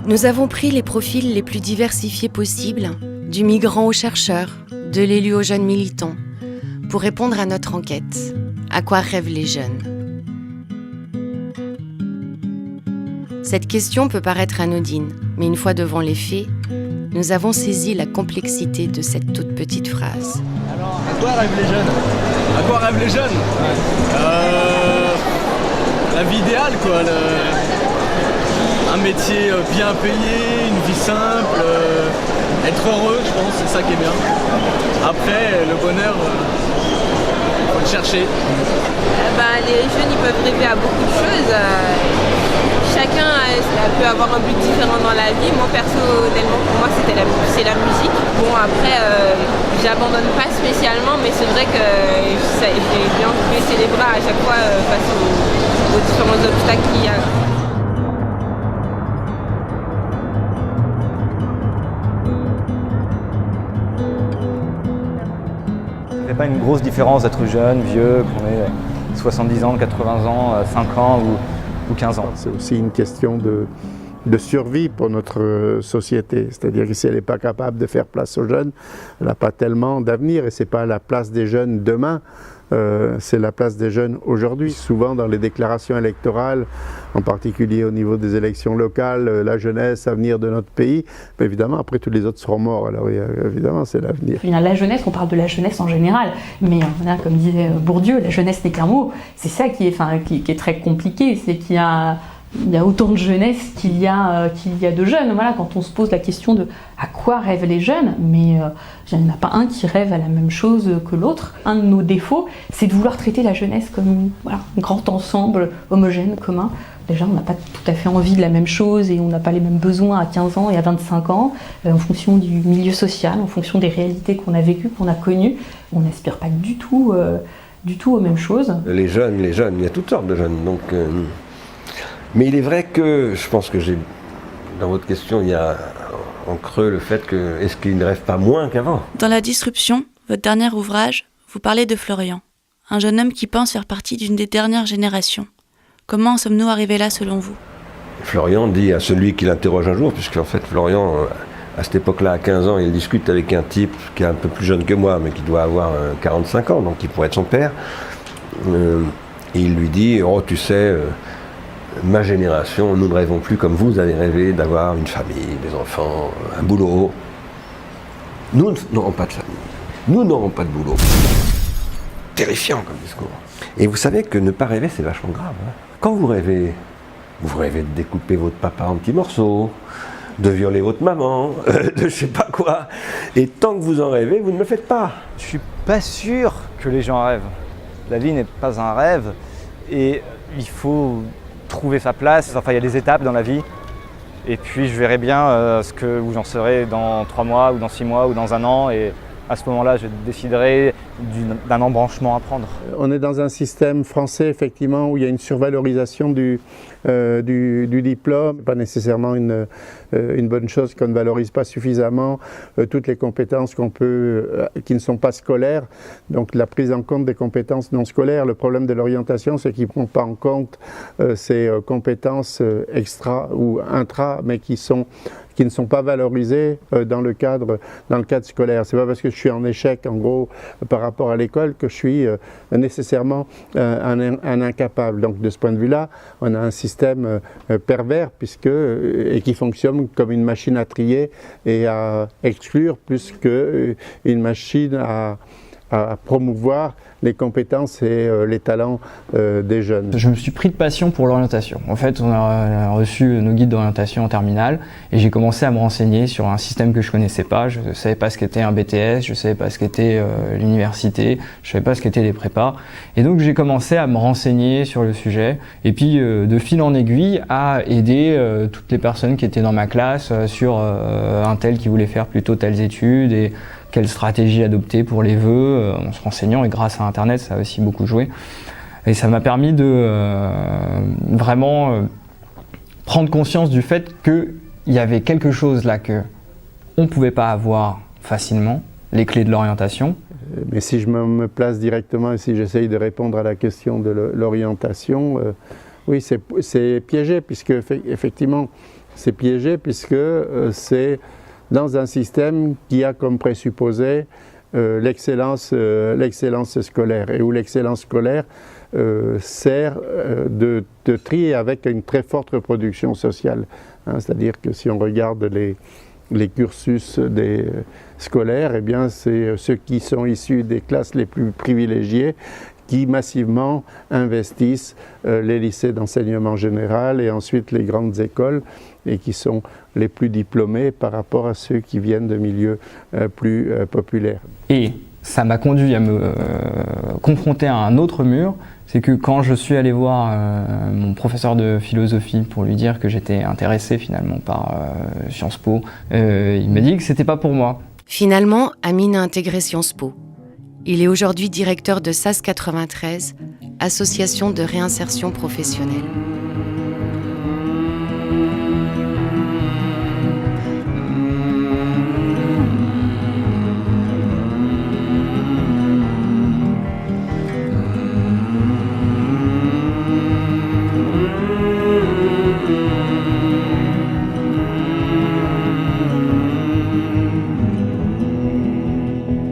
Nous avons pris les profils les plus diversifiés possibles, du migrant au chercheur, de l'élu au jeune militant, pour répondre à notre enquête. À quoi rêvent les jeunes ? Cette question peut paraître anodine, mais une fois devant les faits, nous avons saisi la complexité de cette toute petite phrase. Alors, à quoi rêvent les jeunes ? À quoi rêvent les jeunes ? La vie idéale, quoi. Un métier bien payé, une vie simple, être heureux, je pense, c'est ça qui est bien. Après, le bonheur, il faut le chercher. Les jeunes, ils peuvent rêver à beaucoup de choses. Chacun peut avoir un but différent dans la vie. Moi, personnellement, pour moi, c'est la musique. Bon, après, j'abandonne pas spécialement, mais c'est vrai que j'ai bien baissé les bras à chaque fois face aux différents obstacles qu'il y a. Ça fait pas une grosse différence d'être jeune, vieux, qu'on ait 70 ans, 80 ans, 5 ans ou 15 ans. C'est aussi une question de survie pour notre société. C'est-à-dire que si elle n'est pas capable de faire place aux jeunes, elle n'a pas tellement d'avenir et ce n'est pas la place des jeunes demain, c'est la place des jeunes aujourd'hui. Souvent dans les déclarations électorales, en particulier au niveau des élections locales, la jeunesse, l'avenir de notre pays, mais évidemment après tous les autres seront morts, alors évidemment c'est l'avenir. La jeunesse, on parle de la jeunesse en général, mais comme disait Bourdieu, la jeunesse n'est qu'un mot. C'est ça qui est très compliqué, c'est qu'il y a autant de jeunesse qu'il y a de jeunes. Voilà, quand on se pose la question de à quoi rêvent les jeunes, mais il n'y en a pas un qui rêve à la même chose que l'autre. Un de nos défauts, c'est de vouloir traiter la jeunesse comme un grand ensemble homogène, commun. Déjà, on n'a pas tout à fait envie de la même chose et on n'a pas les mêmes besoins à 15 ans et à 25 ans, en fonction du milieu social, en fonction des réalités qu'on a vécues, qu'on a connues. On n'aspire pas du tout aux mêmes choses. Les jeunes, il y a toutes sortes de jeunes. Donc, mais il est vrai que, je pense que dans votre question, il y a en creux le fait que, est-ce qu'ils ne rêvent pas moins qu'avant ? Dans La Disruption, votre dernier ouvrage, vous parlez de Florian, un jeune homme qui pense faire partie d'une des dernières générations. Comment en sommes-nous arrivés là selon vous ? Florian dit à celui qui l'interroge un jour, puisque en fait Florian, à cette époque-là, à 15 ans, il discute avec un type qui est un peu plus jeune que moi, mais qui doit avoir 45 ans, donc qui pourrait être son père. Et il lui dit, oh tu sais, ma génération, nous ne rêvons plus comme vous avez rêvé d'avoir une famille, des enfants, un boulot. Nous n'aurons pas de famille, nous n'aurons pas de boulot. Terrifiant comme discours. Et vous savez que ne pas rêver, c'est vachement grave. Hein. Quand vous rêvez de découper votre papa en petits morceaux, de violer votre maman, de je sais pas quoi. Et tant que vous en rêvez, vous ne le faites pas. Je suis pas sûr que les gens rêvent. La vie n'est pas un rêve et il faut trouver sa place. Enfin, il y a des étapes dans la vie. Et puis, je verrai bien où j'en serai dans 3 mois ou dans 6 mois ou dans 1 an. Et à ce moment-là, je déciderai d'un embranchement à prendre. On est dans un système français, effectivement, où il y a une survalorisation du diplôme. Pas nécessairement une bonne chose qu'on ne valorise pas suffisamment toutes les compétences qui ne sont pas scolaires. Donc la prise en compte des compétences non scolaires. Le problème de l'orientation, c'est qu'ils ne prennent pas en compte ces compétences extra ou intra, mais qui ne sont pas valorisées dans le cadre scolaire. C'est pas parce que je suis en échec, en gros, par rapport à l'école, que je suis nécessairement un incapable. Donc de ce point de vue-là, on a un système pervers et qui fonctionne comme une machine à trier et à exclure plus qu'une machine à promouvoir les compétences et les talents des jeunes. Je me suis pris de passion pour l'orientation. En fait, on a reçu nos guides d'orientation en terminale et j'ai commencé à me renseigner sur un système que je connaissais pas. Je ne savais pas ce qu'était un BTS, je ne savais pas ce qu'était l'université, je ne savais pas ce qu'étaient les prépas. Et donc j'ai commencé à me renseigner sur le sujet et puis de fil en aiguille à aider toutes les personnes qui étaient dans ma classe sur un tel qui voulait faire plutôt telles études et quelle stratégie adopter pour les vœux, en se renseignant, et grâce à Internet, ça a aussi beaucoup joué. Et ça m'a permis de vraiment prendre conscience du fait qu'il y avait quelque chose là qu'on ne pouvait pas avoir facilement, les clés de l'orientation. Mais si je me place directement et si j'essaye de répondre à la question de l'orientation, oui, c'est piégé, puisque effectivement, C'est piégé puisque c'est dans un système qui a comme présupposé l'excellence scolaire, et où l'excellence scolaire sert de tri avec une très forte reproduction sociale. C'est-à-dire que si on regarde les cursus scolaires, eh bien c'est ceux qui sont issus des classes les plus privilégiées qui massivement investissent les lycées d'enseignement général et ensuite les grandes écoles, et qui sont les plus diplômés par rapport à ceux qui viennent de milieux plus populaires. Et ça m'a conduit à me confronter à un autre mur, c'est que quand je suis allé voir mon professeur de philosophie pour lui dire que j'étais intéressé finalement par Sciences Po, il m'a dit que c'était pas pour moi. Finalement, Amine a intégré Sciences Po. Il est aujourd'hui directeur de SAS 93, association de réinsertion professionnelle.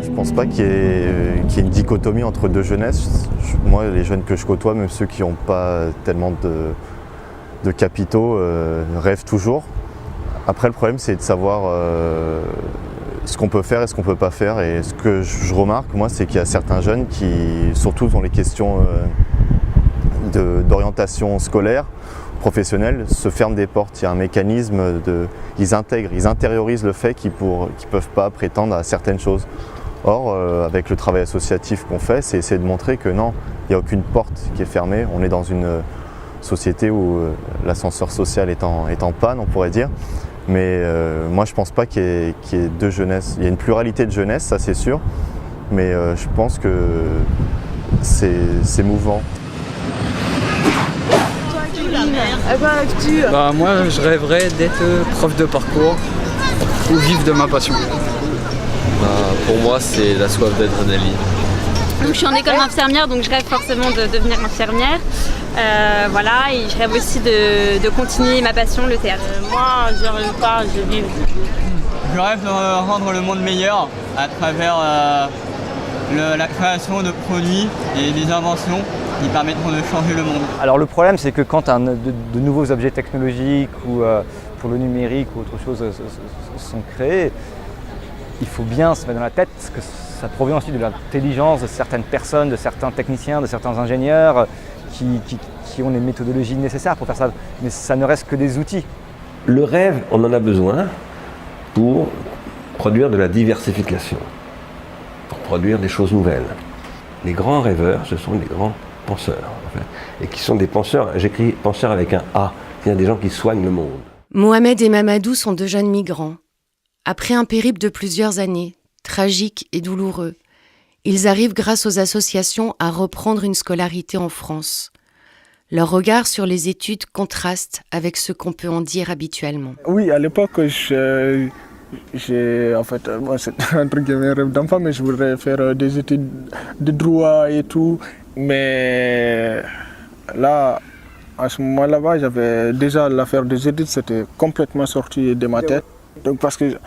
Je pense pas qu'il y ait une dichotomie entre deux jeunesses. Moi, les jeunes que je côtoie, même ceux qui n'ont pas tellement de capitaux, rêvent toujours. Après, le problème, c'est de savoir ce qu'on peut faire et ce qu'on ne peut pas faire. Et ce que je remarque, moi, c'est qu'il y a certains jeunes qui, surtout dans les questions d'orientation scolaire, professionnelle, se ferment des portes. Il y a un mécanisme ils intériorisent le fait qu'ils ne peuvent pas prétendre à certaines choses. Or, avec le travail associatif qu'on fait, c'est essayer de montrer que non, il n'y a aucune porte qui est fermée. On est dans une société où l'ascenseur social est en panne, on pourrait dire. Mais moi, je ne pense pas qu'il y ait deux jeunesses. Il y a une pluralité de jeunesse, ça c'est sûr. Mais je pense que c'est mouvant. Moi, je rêverais d'être prof de parcours ou vivre de ma passion. Pour moi, c'est la soif d'adrénaline. Donc, je suis en école d'infirmière, donc je rêve forcément de devenir infirmière. Voilà, et je rêve aussi de continuer ma passion, le théâtre. Moi, je rêve pas, je vis. Je rêve de rendre le monde meilleur à travers la création de produits et des inventions qui permettront de changer le monde. Alors le problème, c'est que quand de nouveaux objets technologiques ou pour le numérique ou autre chose sont créés, il faut bien se mettre dans la tête que ça provient aussi de l'intelligence de certaines personnes, de certains techniciens, de certains ingénieurs qui ont les méthodologies nécessaires pour faire ça. Mais ça ne reste que des outils. Le rêve, on en a besoin pour produire de la diversification, pour produire des choses nouvelles. Les grands rêveurs, ce sont des grands penseurs, en fait, et qui sont des penseurs, j'écris penseurs avec un A, c'est-à-dire des gens qui soignent le monde. Mohamed et Mamadou sont deux jeunes migrants. Après un périple de plusieurs années, tragique et douloureux, ils arrivent grâce aux associations à reprendre une scolarité en France. Leur regard sur les études contraste avec ce qu'on peut en dire habituellement. Oui, à l'époque, en fait, moi c'est entre guillemets un rêve d'enfant, mais je voudrais faire des études de droit et tout. Mais là, à ce moment-là, j'avais déjà l'affaire des études, c'était complètement sorti de ma tête. Donc parce que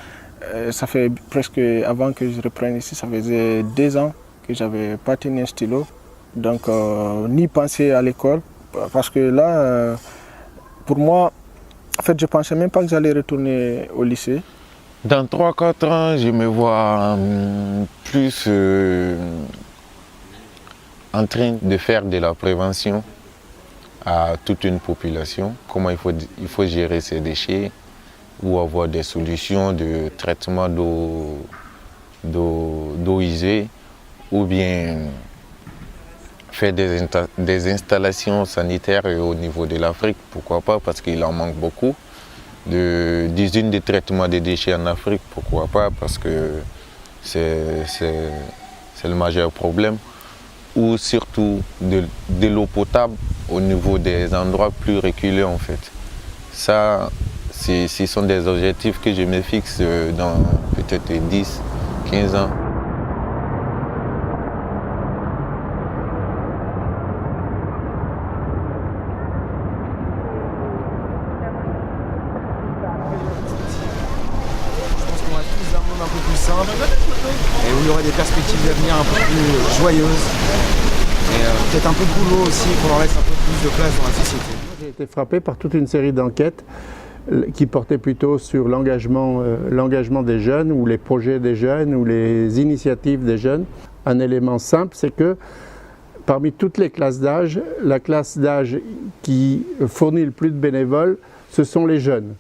ça fait presque, avant que je reprenne ici, ça faisait 2 ans que je n'avais pas tenu un stylo. Donc ni penser à l'école, parce que là, pour moi, en fait, je ne pensais même pas que j'allais retourner au lycée. Dans 3-4 ans, je me vois plus en train de faire de la prévention à toute une population. Comment il faut gérer ces déchets, ou avoir des solutions de traitement d'eau usée, ou bien faire des installations sanitaires au niveau de l'Afrique, pourquoi pas, parce qu'il en manque beaucoup. D'usines de traitement des déchets en Afrique, pourquoi pas, parce que c'est le majeur problème. Ou surtout de l'eau potable au niveau des endroits plus reculés en fait. Ça, ce sont des objectifs que je me fixe dans peut-être 10, 15 ans. peu plus simple et où il y aurait des perspectives d'avenir un peu plus joyeuses. Et peut-être un peu de boulot aussi pour leur laisser un peu plus de place dans la société. J'ai été frappé par toute une série d'enquêtes qui portaient plutôt sur l'engagement des jeunes ou les projets des jeunes ou les initiatives des jeunes. Un élément simple, c'est que parmi toutes les classes d'âge, la classe d'âge qui fournit le plus de bénévoles, ce sont les jeunes.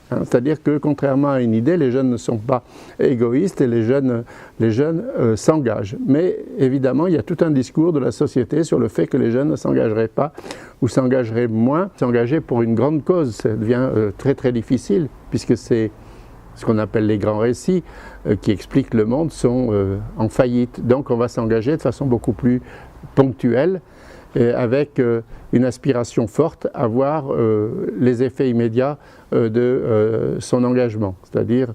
C'est-à-dire que contrairement à une idée, les jeunes ne sont pas égoïstes et les jeunes s'engagent. Mais évidemment, il y a tout un discours de la société sur le fait que les jeunes ne s'engageraient pas ou s'engageraient moins. S'engager pour une grande cause, ça devient très très difficile puisque c'est ce qu'on appelle les grands récits qui expliquent le monde sont en faillite. Donc on va s'engager de façon beaucoup plus ponctuelle avec une aspiration forte à voir les effets immédiats de son engagement. C'est-à-dire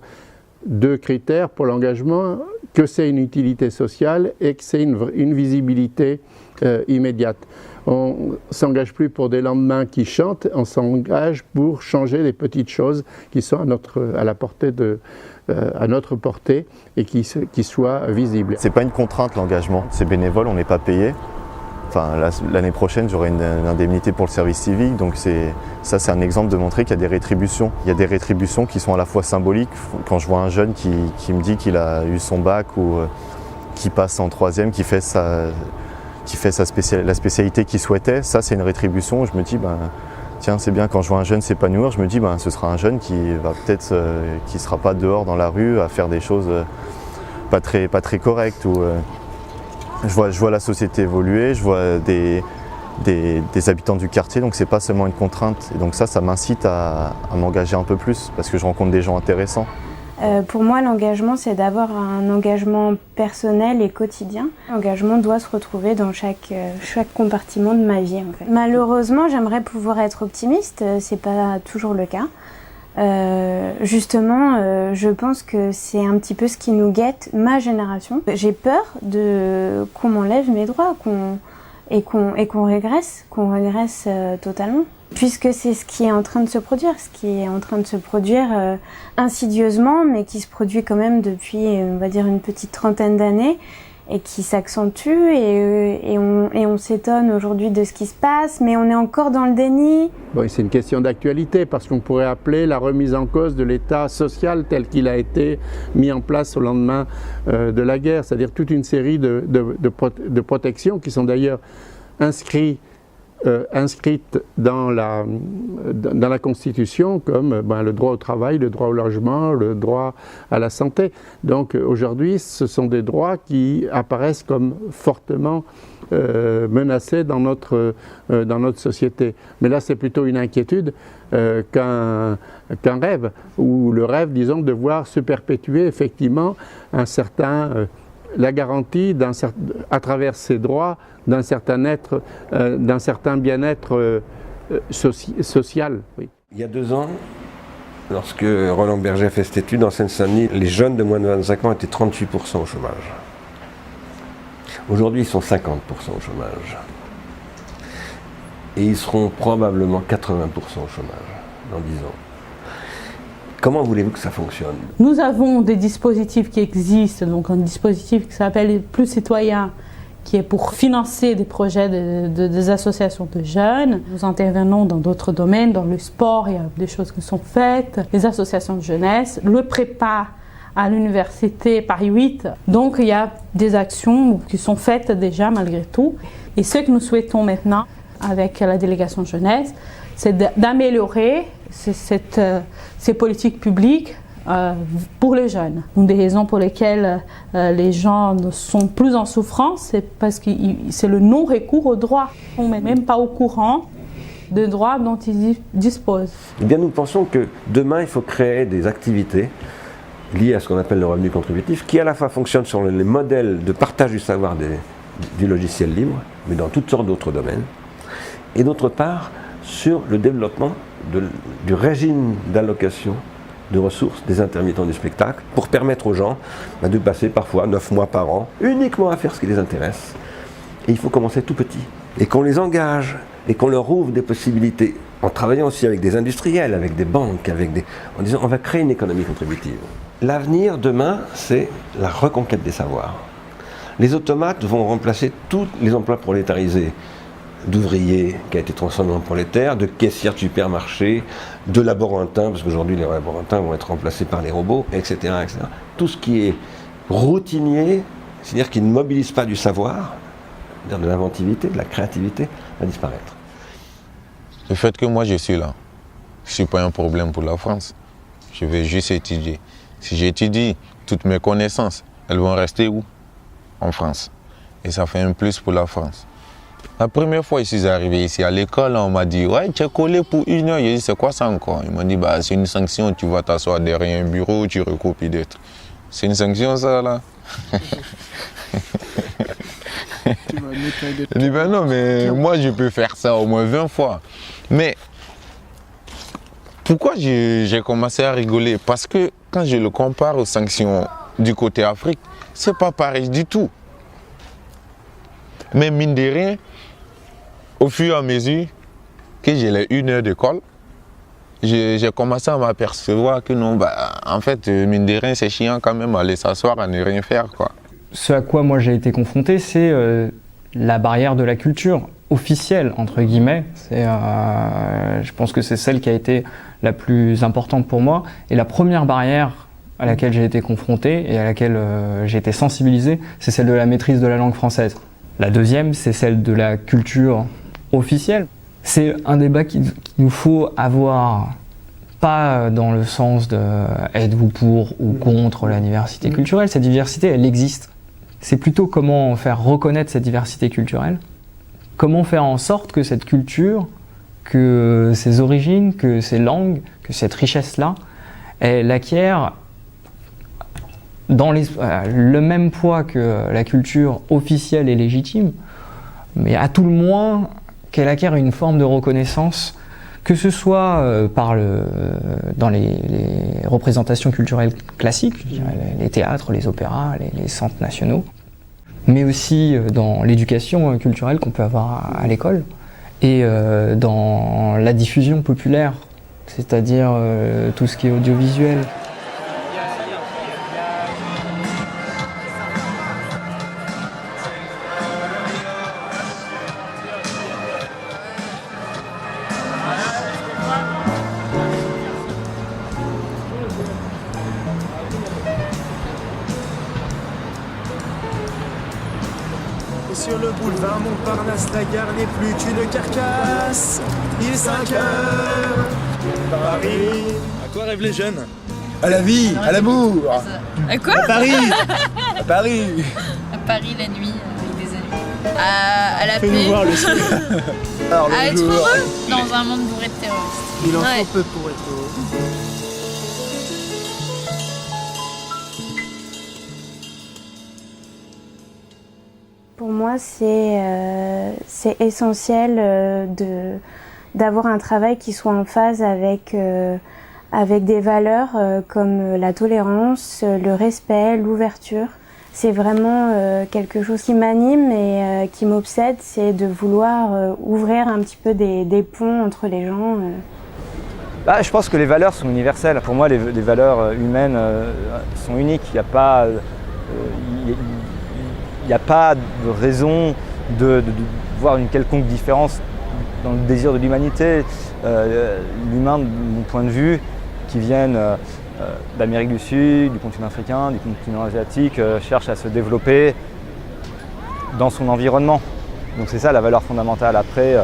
2 critères pour l'engagement, que c'est une utilité sociale et que c'est une visibilité immédiate. On ne s'engage plus pour des lendemains qui chantent, on s'engage pour changer les petites choses qui sont à notre portée et qui soient visibles. C'est pas une contrainte l'engagement, c'est bénévole, on n'est pas payé. Enfin, l'année prochaine, j'aurai une indemnité pour le service civique, donc ça c'est un exemple de montrer qu'il y a des rétributions. Il y a des rétributions qui sont à la fois symboliques. Quand je vois un jeune qui me dit qu'il a eu son bac ou qui passe en 3e, qui fait la spécialité qu'il souhaitait, ça c'est une rétribution. Je me dis, tiens, c'est bien, quand je vois un jeune s'épanouir, je me dis, ce sera un jeune qui va peut-être, qui sera pas dehors dans la rue à faire des choses pas très correctes. Je vois la société évoluer, je vois des habitants du quartier, donc c'est pas seulement une contrainte. Et donc ça m'incite à m'engager un peu plus, parce que je rencontre des gens intéressants. Pour moi, l'engagement, c'est d'avoir un engagement personnel et quotidien. L'engagement doit se retrouver dans chaque compartiment de ma vie, en fait. Malheureusement, j'aimerais pouvoir être optimiste, c'est pas toujours le cas. Justement, je pense que c'est un petit peu ce qui nous guette, ma génération. J'ai peur qu'on m'enlève mes droits et qu'on régresse totalement. Puisque c'est ce qui est en train de se produire, insidieusement, mais qui se produit quand même depuis, on va dire, une petite trentaine d'années, et qui s'accentue, et on s'étonne aujourd'hui de ce qui se passe, mais on est encore dans le déni. Bon, c'est une question d'actualité, parce qu'on pourrait appeler la remise en cause de l'État social tel qu'il a été mis en place au lendemain de la guerre, c'est-à-dire toute une série de protections qui sont d'ailleurs inscrites dans la Constitution, comme le droit au travail, le droit au logement, le droit à la santé. Donc aujourd'hui, ce sont des droits qui apparaissent comme fortement menacés dans notre société. Mais là, c'est plutôt une inquiétude qu'un rêve, ou le rêve, disons, de voir se perpétuer effectivement la garantie à travers ces droits d'un certain bien-être social. Oui. Il y a 2 ans, lorsque Roland Berger a fait cette étude en Seine-Saint-Denis, les jeunes de moins de 25 ans étaient 38% au chômage. Aujourd'hui, ils sont 50% au chômage. Et ils seront probablement 80% au chômage dans 10 ans. Comment voulez-vous que ça fonctionne? Nous avons des dispositifs qui existent, donc un dispositif qui s'appelle Plus Citoyen, qui est pour financer des projets des associations de jeunes. Nous intervenons dans d'autres domaines, dans le sport, il y a des choses qui sont faites, les associations de jeunesse, le prépa à l'université Paris 8. Donc il y a des actions qui sont faites déjà malgré tout. Et ce que nous souhaitons maintenant avec la délégation jeunesse, c'est d'améliorer ces politiques publiques pour les jeunes. Une des raisons pour lesquelles les gens sont plus en souffrance, c'est parce que c'est le non-recours aux droits. On n'est même pas au courant des droits dont ils disposent. Eh bien, nous pensons que demain, il faut créer des activités liées à ce qu'on appelle le revenu contributif, qui à la fois fonctionnent sur les modèles de partage du savoir du logiciel libre, mais dans toutes sortes d'autres domaines, et d'autre part, sur le développement du régime d'allocation de ressources des intermittents du spectacle pour permettre aux gens de passer parfois 9 mois par an uniquement à faire ce qui les intéresse. Et il faut commencer tout petit. Et qu'on les engage et qu'on leur ouvre des possibilités en travaillant aussi avec des industriels, avec des banques, en disant on va créer une économie contributive. L'avenir demain, c'est la reconquête des savoirs. Les automates vont remplacer tous les emplois prolétarisés, d'ouvriers qui a été transformé en prolétaires, de caissières de supermarché, de laborantins, parce qu'aujourd'hui les laborantins vont être remplacés par les robots, etc., etc. Tout ce qui est routinier, c'est-à-dire qui ne mobilise pas du savoir, c'est-à-dire de l'inventivité, de la créativité, va disparaître. Le fait que moi je suis là, je ne suis pas un problème pour la France. Je vais juste étudier. Si j'étudie, toutes mes connaissances, elles vont rester où? En France. Et ça fait un plus pour la France. La première fois que je suis arrivé ici à l'école, on m'a dit « Ouais, tu es collé pour 1 heure ». J'ai dit « C'est quoi ça encore ?» Ils m'ont dit bah, « C'est une sanction, tu vas t'asseoir derrière un bureau, tu recopies des trucs. » C'est une sanction ça là? Je dis ben non, mais moi je peux faire ça au moins 20 fois. Mais pourquoi j'ai commencé à rigoler? Parce que quand je le compare aux sanctions du côté Afrique, c'est pas pareil du tout. Mais mine de rien, au fur et à mesure que j'ai les 1 heure d'école, j'ai commencé à m'apercevoir que non, bah, en fait, mine de rien, c'est chiant quand même aller s'asseoir à ne rien faire, quoi. Ce à quoi moi j'ai été confronté, c'est la barrière de la culture officielle, entre guillemets. Je pense que c'est celle qui a été la plus importante pour moi. Et la première barrière à laquelle j'ai été confronté et à laquelle j'ai été sensibilisé, c'est celle de la maîtrise de la langue française. La deuxième, c'est celle de la culture officielle. C'est un débat qu'il nous faut avoir, pas dans le sens de êtes-vous pour ou contre la diversité culturelle. Cette diversité, elle existe. C'est plutôt comment faire reconnaître cette diversité culturelle, comment faire en sorte que cette culture, que ces origines, que ces langues, que cette richesse-là, elle acquiert dans le même poids que la culture officielle et légitime, mais à tout le moins qu'elle acquiert une forme de reconnaissance, que ce soit dans les représentations culturelles classiques, je dirais, les théâtres, les opéras, les centres nationaux, mais aussi dans l'éducation culturelle qu'on peut avoir à l'école, et dans la diffusion populaire, c'est-à-dire tout ce qui est audiovisuel. Sur le boulevard Montparnasse, la gare n'est plus qu'une carcasse. Il est 5 heures, Paris. À quoi rêvent les jeunes? À la vie, à l'amour. À quoi? À Paris. À Paris. À Paris la nuit, avec des amis. À la Fais-nous paix. voir le ciel. Alors, le À être jour. heureux dans un monde bourré de terroristes. Il en Ouais. faut peu pour être heureux. Pour moi, c'est essentiel d'avoir un travail qui soit en phase avec des valeurs comme la tolérance, le respect, l'ouverture. C'est vraiment quelque chose qui m'anime et qui m'obsède, c'est de vouloir ouvrir un petit peu des ponts entre les gens. Je pense que les valeurs sont universelles. Pour moi, les valeurs humaines sont uniques. Il n'y a pas... Il n'y a pas de raison de voir une quelconque différence dans le désir de l'humanité. L'humain, de mon point de vue, qui viennent d'Amérique du Sud, du continent africain, du continent asiatique, cherche à se développer dans son environnement. Donc c'est ça la valeur fondamentale. Après,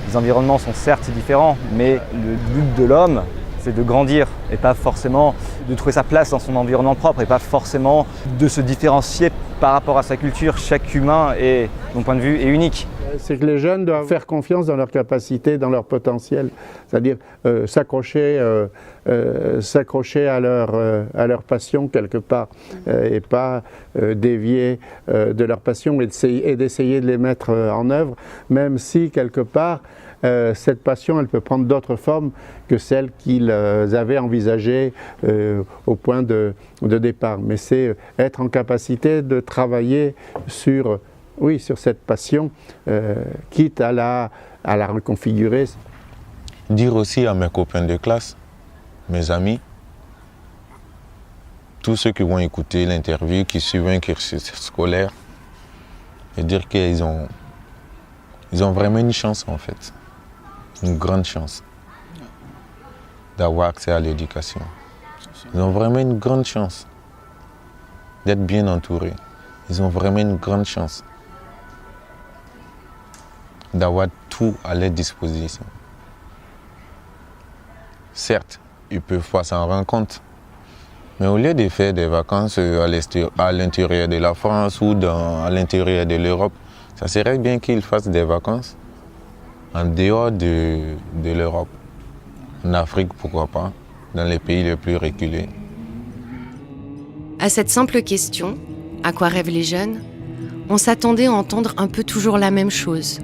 les environnements sont certes différents, mais le but de l'homme, c'est de grandir et pas forcément de trouver sa place dans son environnement propre et pas forcément de se différencier par rapport à sa culture. Chaque humain, de mon point de vue, est unique. C'est que les jeunes doivent faire confiance dans leur capacité, dans leur potentiel, c'est-à-dire s'accrocher à leur passion quelque part et pas dévier de leur passion et d'essayer de les mettre en œuvre, même si quelque part cette passion elle peut prendre d'autres formes que celles qu'ils avaient envisagées au point de départ. Mais c'est être en capacité de travailler sur cette passion, quitte à la reconfigurer. Dire aussi à mes copains de classe, mes amis, tous ceux qui vont écouter l'interview, qui suivent un cursus scolaire, et dire qu'ils ont vraiment une chance en fait, une grande chance d'avoir accès à l'éducation. Ils ont vraiment une grande chance d'être bien entourés. Ils ont vraiment une grande chance d'avoir tout à leur disposition. Certes, ils ne peuvent pas s'en rendre compte, mais au lieu de faire des vacances à l'intérieur de la France ou à l'intérieur de l'Europe, ça serait bien qu'ils fassent des vacances en dehors de l'Europe. En Afrique, pourquoi pas, dans les pays les plus reculés. À cette simple question, à quoi rêvent les jeunes, on s'attendait à entendre un peu toujours la même chose.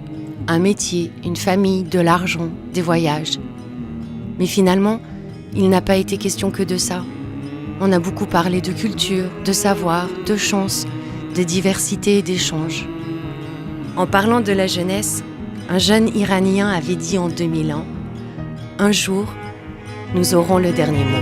Un métier, une famille, de l'argent, des voyages. Mais finalement, il n'a pas été question que de ça. On a beaucoup parlé de culture, de savoir, de chance, de diversité et d'échanges. En parlant de la jeunesse, un jeune Iranien avait dit en 2001 « Un jour, nous aurons le dernier mot ».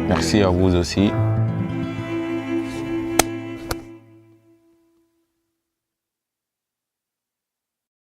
Merci à vous aussi.